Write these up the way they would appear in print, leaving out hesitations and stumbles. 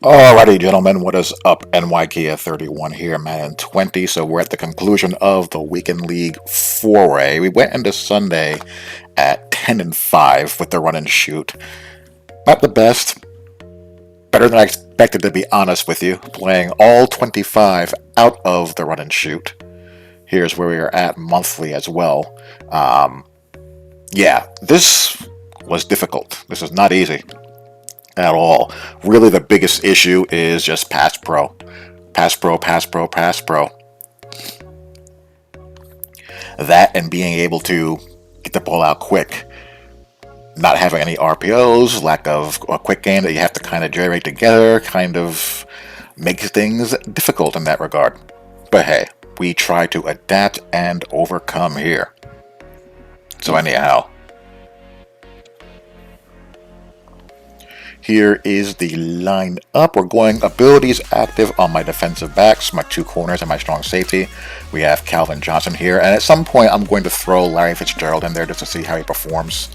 Alrighty, gentlemen, what is up? NYK31 here, Madden 20. So we're at the conclusion of the Weekend League foray. We went into Sunday at 10-5 with the run and shoot. Not the best, better than I expected, to be honest with you. Playing all 25 out of the run and shoot. Here's where we are at monthly as well. Yeah, this was difficult. This is not easy at all. Really, the biggest issue is just pass pro. Pass pro, pass pro, pass pro. That and being able to get the ball out quick. Not having any RPOs, lack of a quick game that you have to kind of generate together, kind of makes things difficult in that regard. But hey, we try to adapt and overcome here. So anyhow, here is the lineup. We're going abilities active on my defensive backs, my two corners, and my strong safety. We have Calvin Johnson here, and at some point I'm going to throw Larry Fitzgerald in there just to see how he performs.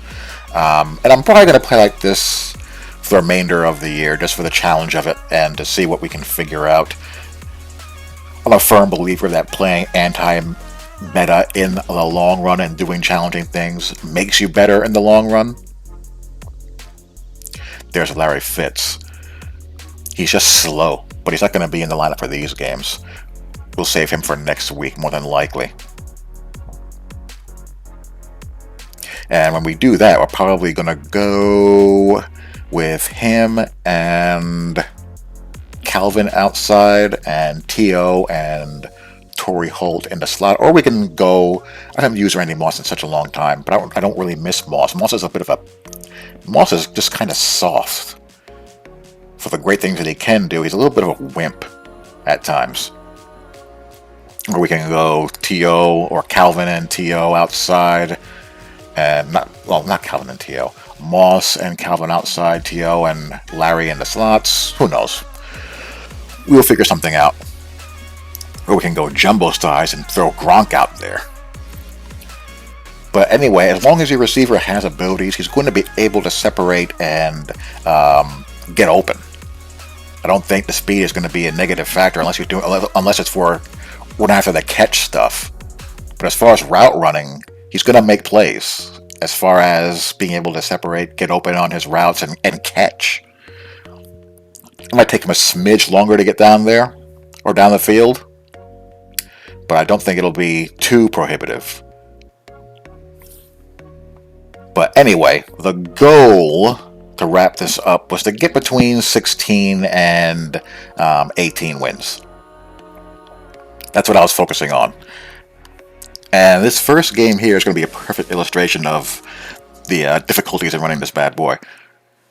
And I'm probably going to play like this for the remainder of the year, just for the challenge of it and to see what we can figure out. I'm a firm believer that playing anti-meta in the long run and doing challenging things makes you better in the long run. There's Larry Fitz. He's just slow, but he's not going to be in the lineup for these games. We'll save him for next week, more than likely. And when we do that, we're probably going to go with him and Calvin outside and T.O. and Torrey Holt in the slot. Or we can go... I haven't used Randy Moss in such a long time, but I don't really miss Moss. Moss is a bit of a... Moss is just kind of soft for the great things that he can do. He's a little bit of a wimp at times. Or we can go T.O. or Calvin and T.O. outside. And not Calvin and T.O. Moss and Calvin outside, T.O. and Larry in the slots. Who knows? We'll figure something out. Or we can go jumbo size and throw Gronk out there. But anyway, as long as your receiver has abilities, he's going to be able to separate and get open. I don't think the speed is going to be a negative factor unless it's for running after the catch stuff. But as far as route running, he's going to make plays as far as being able to separate, get open on his routes, and catch. It might take him a smidge longer to get down there or down the field, but I don't think it'll be too prohibitive. But anyway, the goal to wrap this up was to get between 16 and 18 wins. That's what I was focusing on. And this first game here is going to be a perfect illustration of the difficulties in running this bad boy.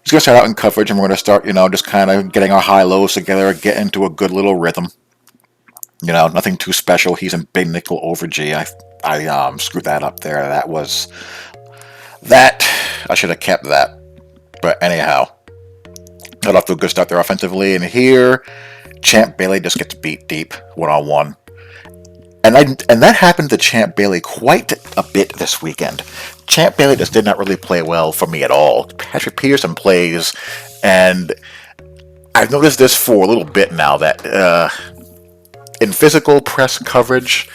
He's going to start out in coverage, and we're going to start, just kind of getting our high-lows together, get into a good little rhythm. Nothing too special. He's in big nickel over G. I screwed that up there. I should have kept that. But anyhow, got off to a good start there offensively. And here, Champ Bailey just gets beat deep, one-on-one. And that happened to Champ Bailey quite a bit this weekend. Champ Bailey just did not really play well for me at all. Patrick Peterson plays, and I've noticed this for a little bit now, that in physical press coverage,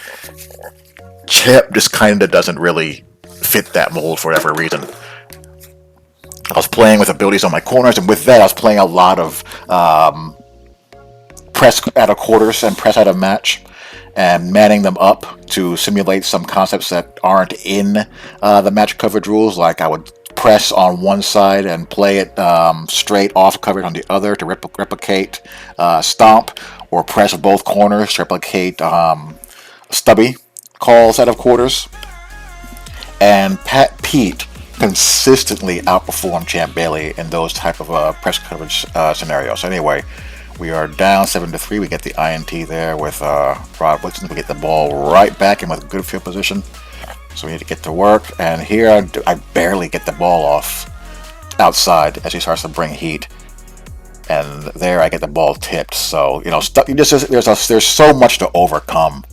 Champ just kind of doesn't really fit that mold for whatever reason. I was playing with abilities on my corners, and with that I was playing a lot of press out of quarters and press out of match, and manning them up to simulate some concepts that aren't in the match coverage rules. Like I would press on one side and play it straight off coverage on the other to replicate stomp, or press both corners to replicate stubby calls out of quarters. And Pete consistently outperformed Champ Bailey in those type of press coverage scenarios. Anyway, we are down 7-3. We get the INT there with Rod Woodson. We get the ball right back in with good field position. So we need to get to work. And here I barely get the ball off outside as he starts to bring heat. And there I get the ball tipped. So there's so much to overcome.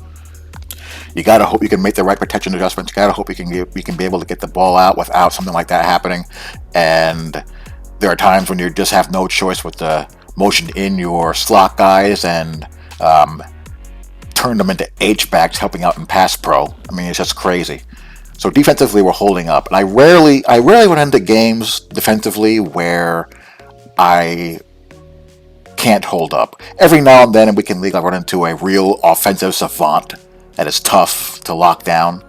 You gotta hope you can make the right protection adjustments. You gotta hope you can be able to get the ball out without something like that happening. And there are times when you just have no choice with the motion in your slot guys and turn them into H-backs, helping out in pass pro. I mean, it's just crazy. So defensively, we're holding up, and I rarely run into games defensively where I can't hold up. Every now and then in Weekend League, I run into a real offensive savant that is tough to lock down.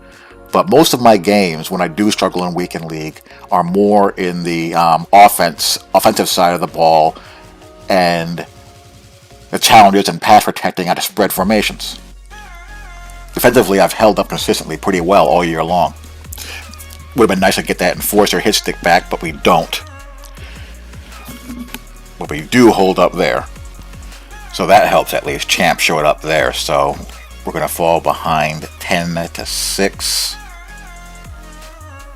But most of my games, when I do struggle in Weekend League, are more in the offensive side of the ball, and the challenges in pass protecting out of spread formations. Defensively, I've held up consistently pretty well all year long. Would have been nice to get that enforcer hit stick back, but we don't. But we do hold up there. So that helps at least. Champ showed up there, so we're going to fall behind 10-6.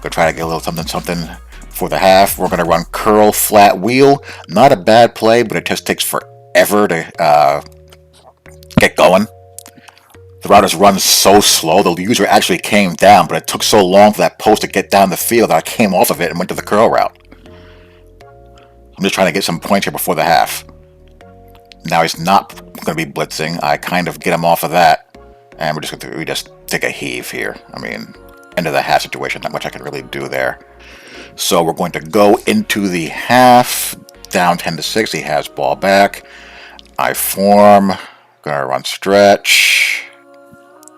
Gonna try to get a little something for the half. We're going to run curl flat wheel. Not a bad play, but it just takes forever to get going. The routers run so slow, the user actually came down, but it took so long for that post to get down the field that I came off of it and went to the curl route. I'm just trying to get some points here before the half. Now he's not going to be blitzing. I kind of get him off of that, and we just take a heave here. I mean, end of the half situation. Not much I can really do there. So we're going to go into the half. Down 10-6. He has ball back. I form. Gonna run stretch.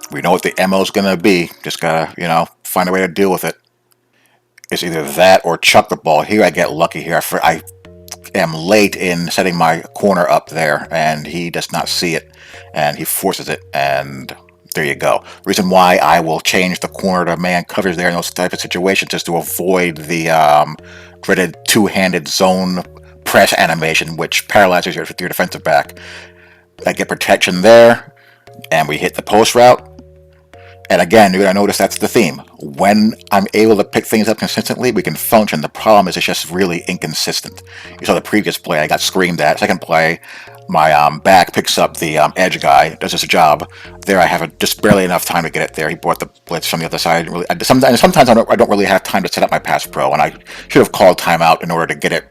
We know what the MO is gonna be. Just gotta, find a way to deal with it. It's either that or chuck the ball. Here I get lucky here. I am late in setting my corner up there, and he does not see it, and he forces it, and there you go. Reason why I will change the corner to man coverage there in those type of situations is to avoid the dreaded two-handed zone press animation, which paralyzes your defensive back. I get protection there, and we hit the post route. And again, you're going to notice that's the theme. When I'm able to pick things up consistently, we can function. The problem is it's just really inconsistent. You saw the previous play, I got screamed at. Second play, my back picks up the edge guy, does his job. There I have just barely enough time to get it there. He brought the blitz from the other side. Sometimes I don't really have time to set up my pass pro, and I should have called timeout in order to get it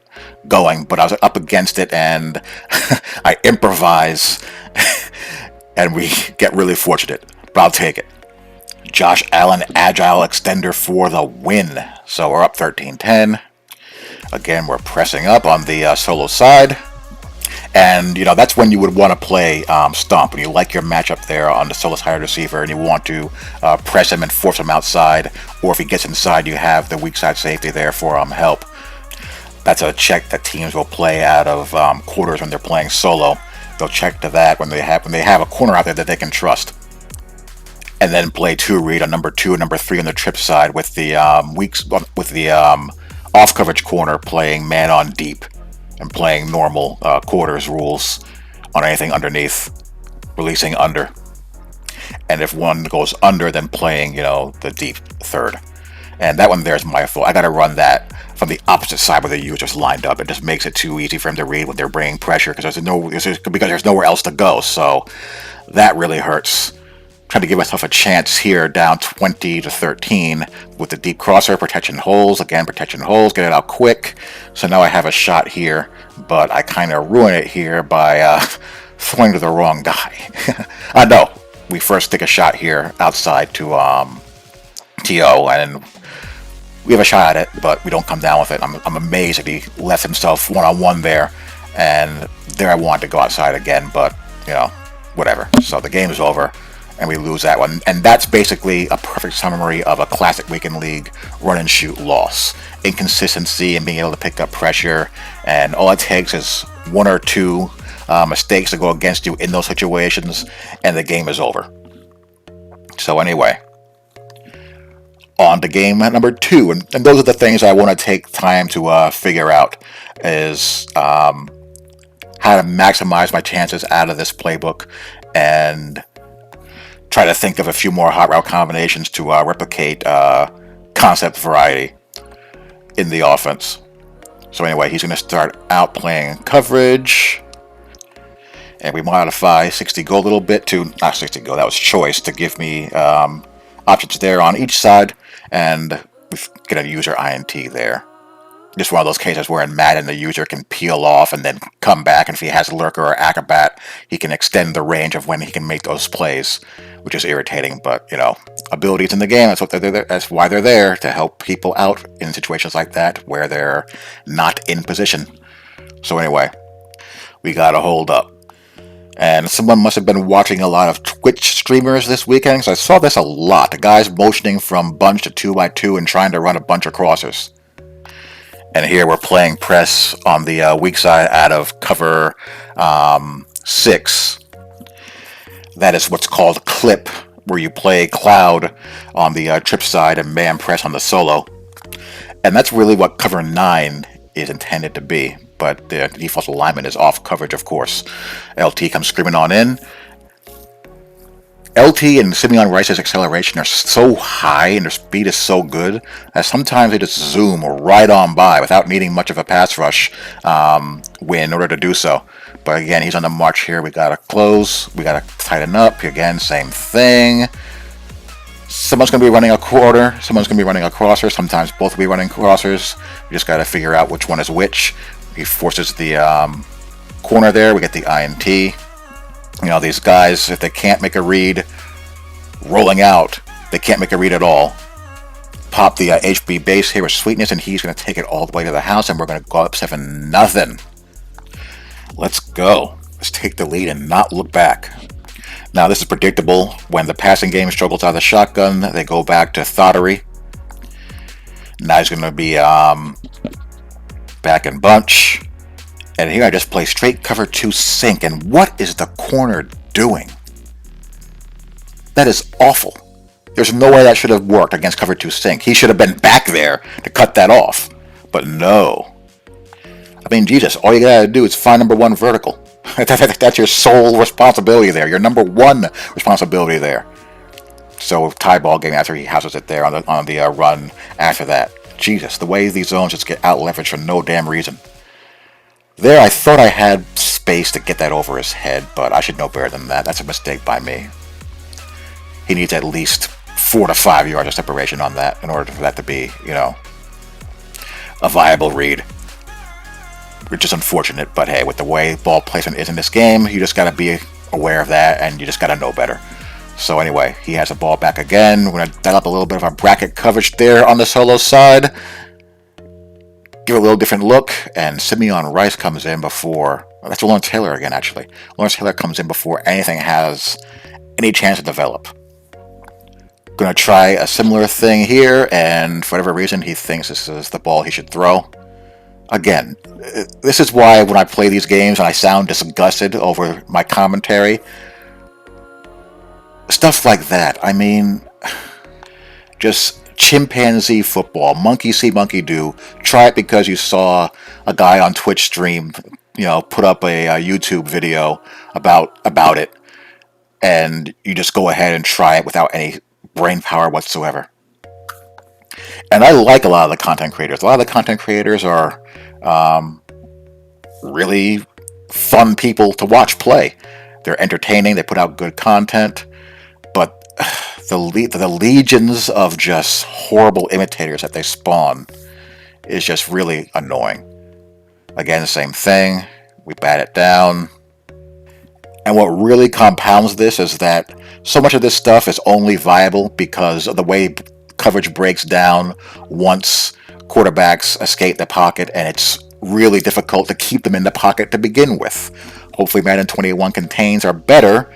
going, but I was up against it, and I improvise, and we get really fortunate. But I'll take it. Josh Allen, agile extender for the win. So we're up 13-10. Again, we're pressing up on the solo side. And, that's when you would want to play Stomp. When you like your matchup there on the solo side receiver and you want to press him and force him outside. Or if he gets inside, you have the weak side safety there for help. That's a check that teams will play out of quarters when they're playing solo. They'll check to that when they have a corner out there that they can trust. And then play two read on number 2 and number 3 on the trip side with the off coverage corner playing man on deep and playing normal quarters rules on anything underneath, releasing under. And if one goes under, then playing the deep third. And that one there is my fault. I got to run that from the opposite side where the user's lined up. It just makes it too easy for him to read when they're bringing pressure because there's nowhere else to go. So that really hurts. Trying to give myself a chance here, down 20-13 with the deep crosser, protection holes, get it out quick. So now I have a shot here, but I kind of ruin it here by throwing to the wrong guy. No, we first take a shot here outside to TO, and we have a shot at it, but we don't come down with it. I'm amazed that he left himself one-on-one there, and there I wanted to go outside again, but whatever. So the game is over. And we lose that one. And that's basically a perfect summary of a classic Weekend League run and shoot loss. Inconsistency and being able to pick up pressure. And all it takes is one or two mistakes to go against you in those situations, and the game is over. So anyway, on to game number 2. And those are the things I want to take time to figure out is how to maximize my chances out of this playbook and try to think of a few more hot route combinations to replicate concept variety in the offense. So anyway, he's going to start out playing coverage. And we modify 60 go a little bit to, not 60 go, that was choice, to give me options there on each side. And we get a user INT there. just one of those cases where in Madden the user can peel off and then come back, and if he has Lurker or Acrobat, he can extend the range of when he can make those plays, which is irritating. But abilities in the game, that's what they're there. That's why they're there, to help people out in situations like that where they're not in position. So anyway, we gotta hold up. And someone must have been watching a lot of Twitch streamers this weekend, because I saw this a lot. The guys motioning from bunch to 2x2 and trying to run a bunch of crossers. And here we're playing press on the weak side out of cover 6. That is what's called clip, where you play cloud on the trip side and man press on the solo. And that's really what cover 9 is intended to be. But the default alignment is off coverage, of course. LT comes screaming on in. LT and Simeon Rice's acceleration are so high and their speed is so good that sometimes they just zoom right on by without needing much of a pass rush win in order to do so. But again, he's on the march here. We gotta close. We gotta tighten up. Again, same thing. Someone's going to be running a quarter. Someone's going to be running a crosser. Sometimes both will be running crossers. We just got to figure out which one is which. He forces the corner there. We get the INT. These guys, if they can't make a read rolling out, they can't make a read at all. Pop the HB base here with Sweetness, and he's going to take it all the way to the house, and we're going to go up 7-0. Let's go. Let's take the lead and not look back. Now, this is predictable. When the passing game struggles out of the shotgun, they go back to Thottery. Now he's going to be back in bunch. And here I just play straight cover 2 sink. And what is the corner doing? That is awful. There's no way that should have worked against cover 2 sink. He should have been back there to cut that off. But no. I mean, Jesus, all you gotta do is find number 1 vertical. That's your sole responsibility there. Your number 1 responsibility there. So tie ball game after he houses it there on the run after that. Jesus, the way these zones just get out leveraged for no damn reason. There, I thought I had space to get that over his head, but I should know better than that. That's a mistake by me. He needs at least 4 to 5 yards of separation on that in order for that to be, a viable read. Which is unfortunate, but hey, with the way ball placement is in this game, you just got to be aware of that, and you just got to know better. So anyway, he has the ball back again. We're going to dial up a little bit of our bracket coverage there on the solo side. Give it a little different look, and Simeon Rice comes in before... That's Lawrence Taylor again, actually. Lawrence Taylor comes in before anything has any chance to develop. Going to try a similar thing here, and for whatever reason, he thinks this is the ball he should throw. Again, this is why when I play these games and I sound disgusted over my commentary, stuff like that. I mean, just chimpanzee football, monkey see, monkey do. Try it because you saw a guy on Twitch stream, put up a YouTube video about it, and you just go ahead and try it without any brain power whatsoever. And I like a lot of the content creators. A lot of the content creators are really fun people to watch play. They're entertaining. They put out good content. But the legions of just horrible imitators that they spawn is just really annoying. Again, the same thing. We bat it down. And what really compounds this is that so much of this stuff is only viable because of the way coverage breaks down once quarterbacks escape the pocket, and it's really difficult to keep them in the pocket to begin with. Hopefully Madden 21 contains are better,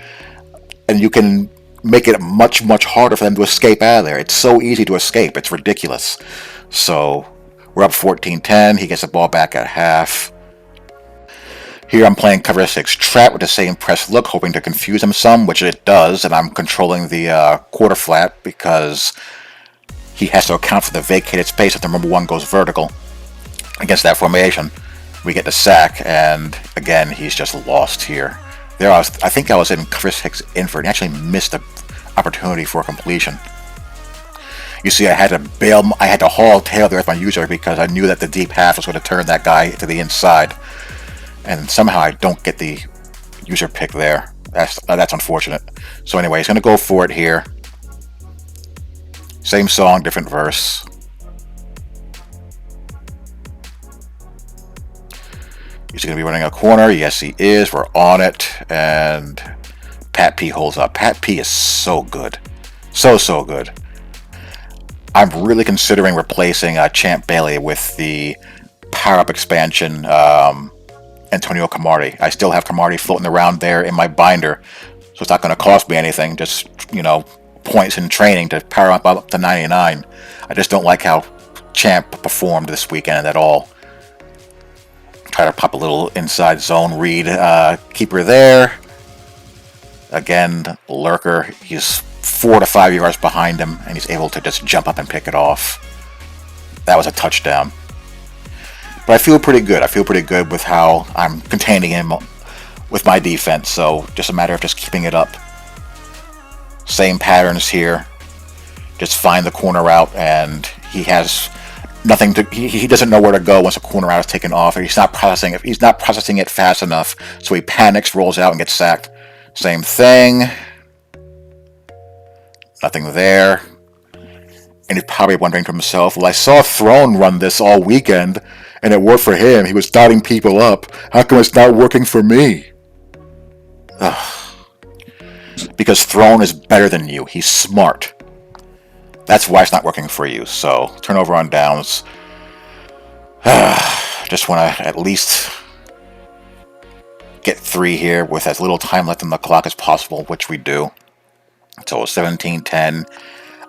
and you can make it much, much harder for them to escape out of there. It's so easy to escape. It's ridiculous. So we're up 14-10. He gets the ball back at half. Here I'm playing cover 6 trap with the same press look, hoping to confuse him some, which it does, and I'm controlling the quarter flat because he has to account for the vacated space if the number 1 goes vertical. Against that formation, we get the sack, and again, he's just lost here. I think I was in cover 6 invert and actually missed the opportunity for completion. You see, I had to haul tail there with my user because I knew that the deep half was going to turn that guy to the inside. And somehow I don't get the user pick there. That's unfortunate. So anyway, he's going to go for it here. Same song, different verse. Is he going to be running a corner? Yes, he is. We're on it. And Pat P holds up. Pat P is so good. So good. I'm really considering replacing Champ Bailey with the power-up expansion Antonio Camardi. I still have Camardi floating around there in my binder, so it's not going to cost me anything. Just, points in training to power up to 99. I just don't like how Champ performed this weekend at all. Try to pop a little inside zone read keeper there. Again, Lurker, he's 4 to 5 yards behind him, and he's able to just jump up and pick it off. That was a touchdown. But I feel pretty good. I feel pretty good with how I'm containing him with my defense, so just a matter of just keeping it up. Same patterns here. Just find the corner route, and he has nothing to. He doesn't know where to go once a corner route is taken off. He's not processing it. He's not processing it fast enough, so he panics, rolls out, and gets sacked. Same thing. Nothing there. And he's probably wondering to himself, well, I saw Throne run this all weekend, and it worked for him. He was dotting people up. How come it's not working for me? Ugh. Because Throne is better than you. He's smart. That's why it's not working for you. So, turnover on downs. Just want to at least get 3 here with as little time left on the clock as possible, which we do. So 17-10.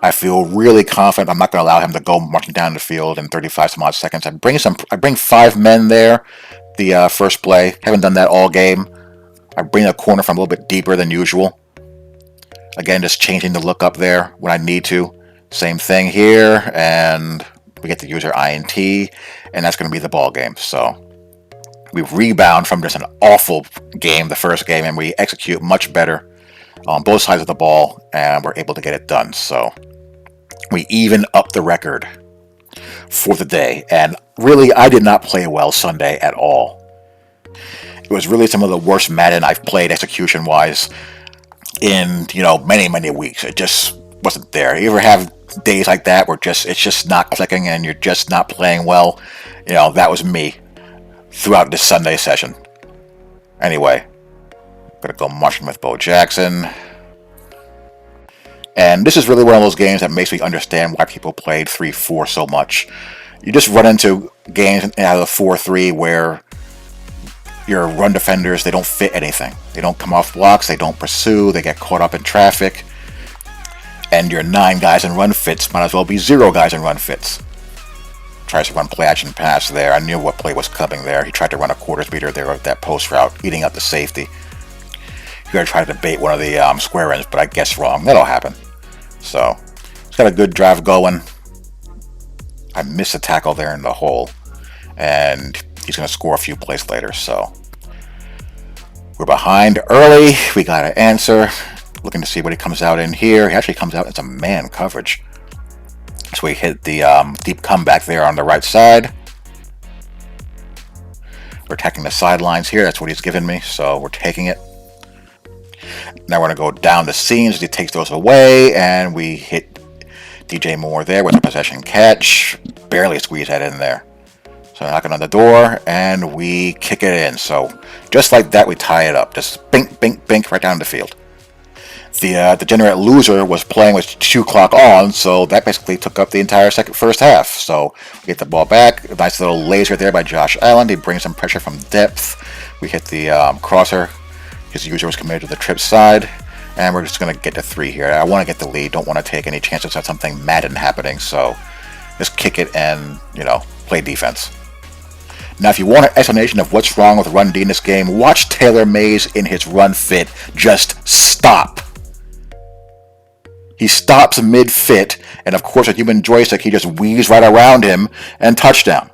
I feel really confident I'm not going to allow him to go marching down the field in 35 some odd seconds. I bring 5 men there the first play. Haven't done that all game. I bring a corner from a little bit deeper than usual. Again, just changing the look up there when I need to. Same thing here, and we get the user INT, and that's going to be the ball game. So we rebound from just an awful game, the first game, and we execute much better on both sides of the ball, and we're able to get it done. So we even up the record for the day. And really, I did not play well Sunday at all. It was really some of the worst Madden I've played execution-wise in, many weeks. It just wasn't there. You ever have days like that where it's just not clicking and you're just not playing well? That was me throughout this Sunday session. Anyway, gonna go marching with Bo Jackson. And this is really one of those games that makes me understand why people played 3-4 so much. You just run into games out of the 4-3 where your run defenders, they don't fit anything. They don't come off blocks, they don't pursue, they get caught up in traffic. And your 9 guys in run fits might as well be 0 guys in run fits. Tries to run play action pass there. I knew what play was coming there. He tried to run a quarter speeder there with that post route, eating up the safety. He tried to try to debate one of the square ends, but I guess wrong. That'll happen. So, he's got a good drive going. I missed a tackle there in the hole. And he's going to score a few plays later, so. We're behind early. We got to answer. Looking to see what he comes out in here. He actually comes out as a man coverage. So we hit the deep comeback there on the right side. We're attacking the sidelines here. That's what he's given me, so we're taking it. Now we're going to go down the seams as he takes those away, and we hit DJ Moore there with a possession catch. Barely squeeze that in there. So knocking on the door, and we kick it in. So just like that, we tie it up. Just bink, bink, bink right down the field. The degenerate loser was playing with 2 clock on, so that basically took up the entire first half. So we get the ball back. A nice little laser there by Josh Allen. He brings some pressure from depth. We hit the crosser. His user was committed to the trip side. And we're just going to get to 3 here. I want to get the lead. Don't want to take any chances of something Madden happening. So just kick it and, play defense. Now, if you want an explanation of what's wrong with Run D in this game, watch Taylor Mays in his run fit. Just stop. He stops mid-fit, and of course, a human joystick, he just weaves right around him, and touchdown.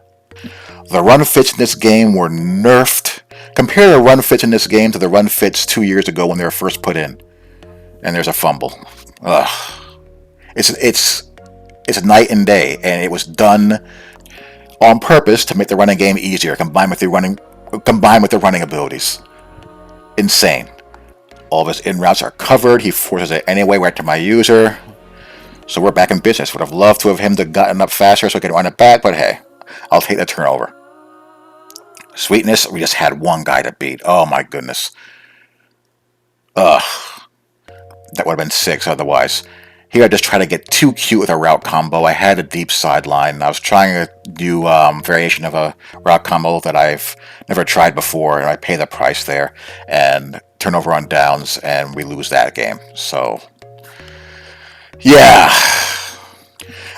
The run fits in this game were nerfed. Compare the run fits in this game to the run fits 2 years ago when they were first put in. And there's a fumble. Ugh. It's night and day, and it was done on purpose to make the running game easier, combined with the running abilities. Insane. All of his in routes are covered. He forces it anyway right to my user. So we're back in business. Would have loved to have him to gotten up faster so I could run it back, but hey, I'll take the turnover. Sweetness, we just had one guy to beat. Oh my goodness. Ugh. That would have been 6 otherwise. Here I just try to get too cute with a route combo. I had a deep sideline. I was trying to do variation of a route combo that I've never tried before, and I pay the price there. And turnover on downs, and we lose that game. So, yeah.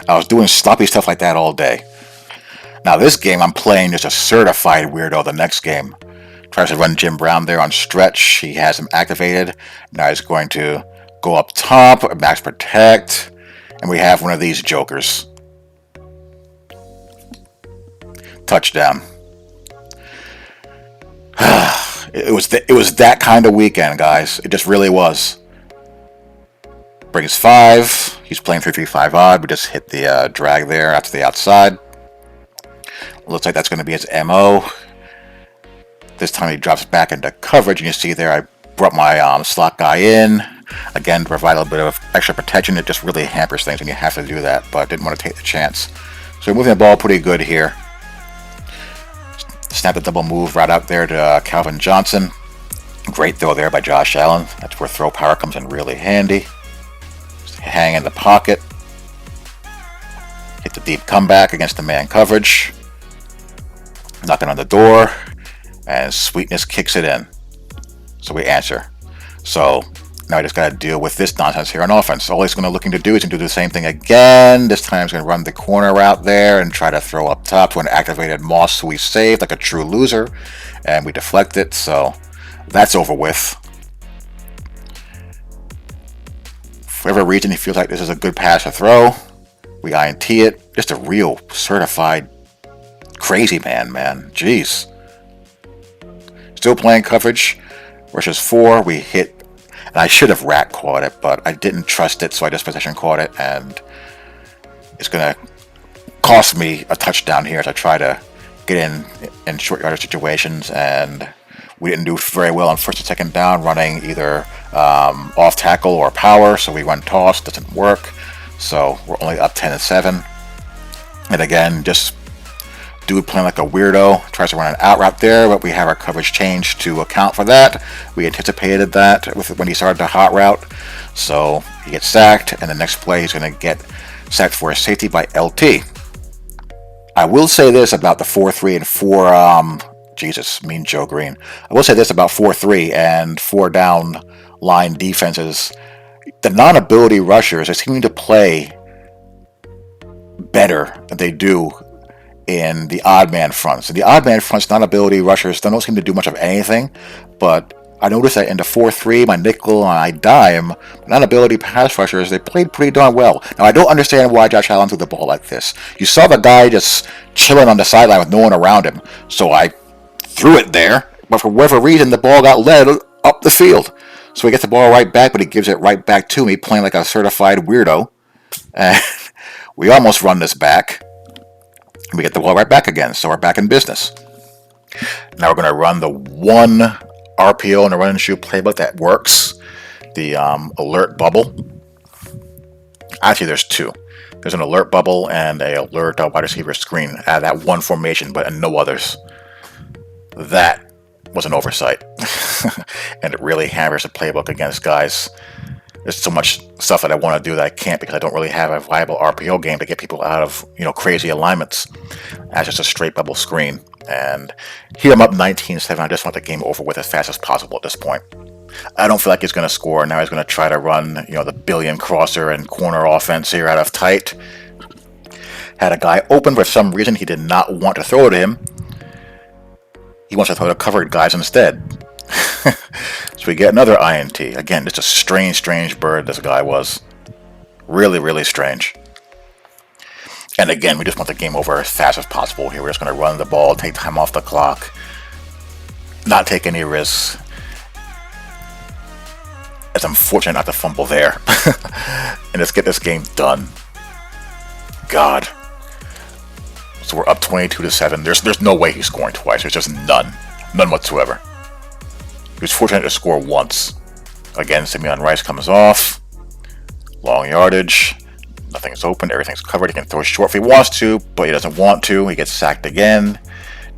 I was doing sloppy stuff like that all day. Now this game I'm playing just a certified weirdo the next game. Tries to run Jim Brown there on stretch. He has him activated. Now he's going to go up top, max protect, and we have one of these jokers. Touchdown. It was that kind of weekend, guys. It just really was. Brings 5. He's playing 3-3-5 odd. We just hit the drag there out to the outside. Looks like that's going to be his MO. This time he drops back into coverage, and you see there I brought my slot guy in. Again, to provide a little bit of extra protection. It just really hampers things when you have to do that, but didn't want to take the chance. So we're moving the ball pretty good here. Snap the double move right out there to Calvin Johnson. Great throw there by Josh Allen. That's where throw power comes in really handy. Just hang in the pocket. Hit the deep comeback against the man coverage. Knocking on the door. And Sweetness kicks it in. So we answer. So now I just got to deal with this nonsense here on offense. All he's going to looking to do is to do the same thing again. This time he's going to run the corner route there and try to throw up top to an activated Moss who we saved like a true loser. And we deflect it. So that's over with. For whatever reason he feels like this is a good pass to throw. We INT it. Just a real certified crazy man. Jeez. Still playing coverage. Rushes 4. We hit. And I should have rat caught it, but I didn't trust it, so I just possession caught it. And it's going to cost me a touchdown here as I try to get in short yardage situations. And we didn't do very well on first and second down, running either off tackle or power. So we run toss. Doesn't work. So we're only up 10-7. And again, just dude playing like a weirdo, tries to run an out route there, but we have our coverage changed to account for that. We anticipated that when he started the hot route. So he gets sacked, and the next play he's going to get sacked for a safety by LT. I will say this about the 4-3 and 4, Jesus, mean Joe Green. I will say this about 4-3 and 4 down line defenses. The non-ability rushers are seeming to play better than they do in the odd man fronts. In the odd man fronts, non-ability rushers don't seem to do much of anything, but I noticed that in the 4-3, my nickel and my dime, non-ability pass rushers, they played pretty darn well. Now, I don't understand why Josh Allen threw the ball like this. You saw the guy just chilling on the sideline with no one around him, so I threw it there, but for whatever reason, the ball got led up the field. So he gets the ball right back, but he gives it right back to me, playing like a certified weirdo. And we almost run this back. We get the ball right back again, so we're back in business. Now we're going to run the one RPO in the run and shoot playbook that works. The alert bubble. Actually, there's 2. There's an alert bubble and a alert wide receiver screen out of that one formation, but no others. That was an oversight. And it really hammers the playbook against guys. There's so much stuff that I want to do that I can't because I don't really have a viable RPO game to get people out of, crazy alignments. That's just a straight bubble screen. And here I'm up 19-7. I just want the game over with as fast as possible at this point. I don't feel like he's going to score. Now he's going to try to run, the billion crosser and corner offense here out of tight. Had a guy open for some reason. He did not want to throw to him. He wants to throw to covered guys instead. So we get another INT. Again, just a strange bird this guy was. Really, really strange. And again, we just want the game over as fast as possible here. We're just going to run the ball, take time off the clock, not take any risks. It's unfortunate not to fumble there. And let's get this game done. God. So we're up 22-7. There's no way he's scoring twice. There's just none. None whatsoever. He was fortunate to score once. Again, Simeon Rice comes off. Long yardage. Nothing's open. Everything's covered. He can throw short if he wants to, but he doesn't want to. He gets sacked again.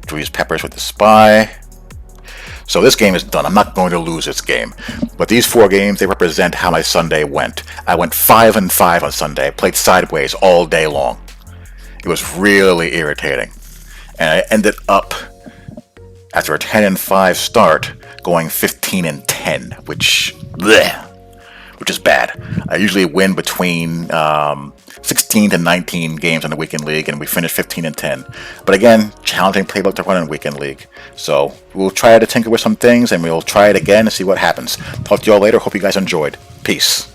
Three's Peppers with the Spy. So this game is done. I'm not going to lose this game. But these 4 games, they represent how my Sunday went. I went 5 and 5 on Sunday. I played sideways all day long. It was really irritating. And I ended up, after a 10 and 5 start, going 15 and 10, which is bad. I usually win between 16 to 19 games in the weekend league, and we finished 15 and 10. But again, challenging playbook to run in weekend league. So we'll try to tinker with some things, and we'll try it again and see what happens. Talk to y'all later. Hope you guys enjoyed. Peace.